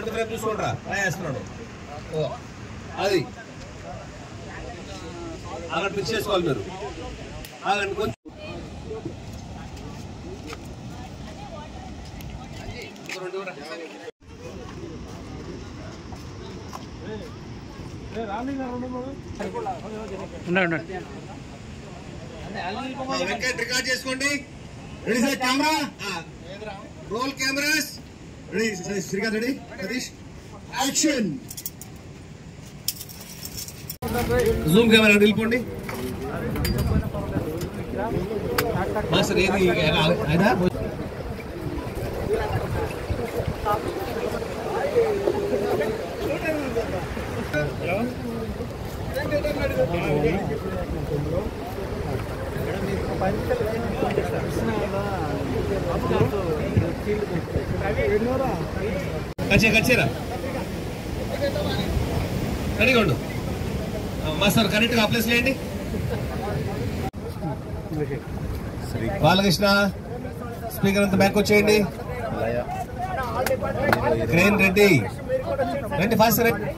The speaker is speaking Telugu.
ఫ్రేమ్ చూసుకోండిరా వేస్తున్నాడు అది అక్కడ ఫిక్స్ చేసుకోవాలి మీరు ఆగండి కొంచెం వెంకట్ రికార్డ్ చేసుకోండి ready sir camera roll cameras ready Srikanth ready Satish action zoom camera నిలిపోండి మాస్టర్ ఏది అయినా కచ్చేరా రెడీగా ఉండు మాస్టర్ కరెక్ట్గా అప్లేస్ చేయండి బాలకృష్ణ స్పీకర్ అంతా బ్యాక్ వచ్చేయండి క్రేన్ రెడ్డి రండి ఫాస్ట్ రండి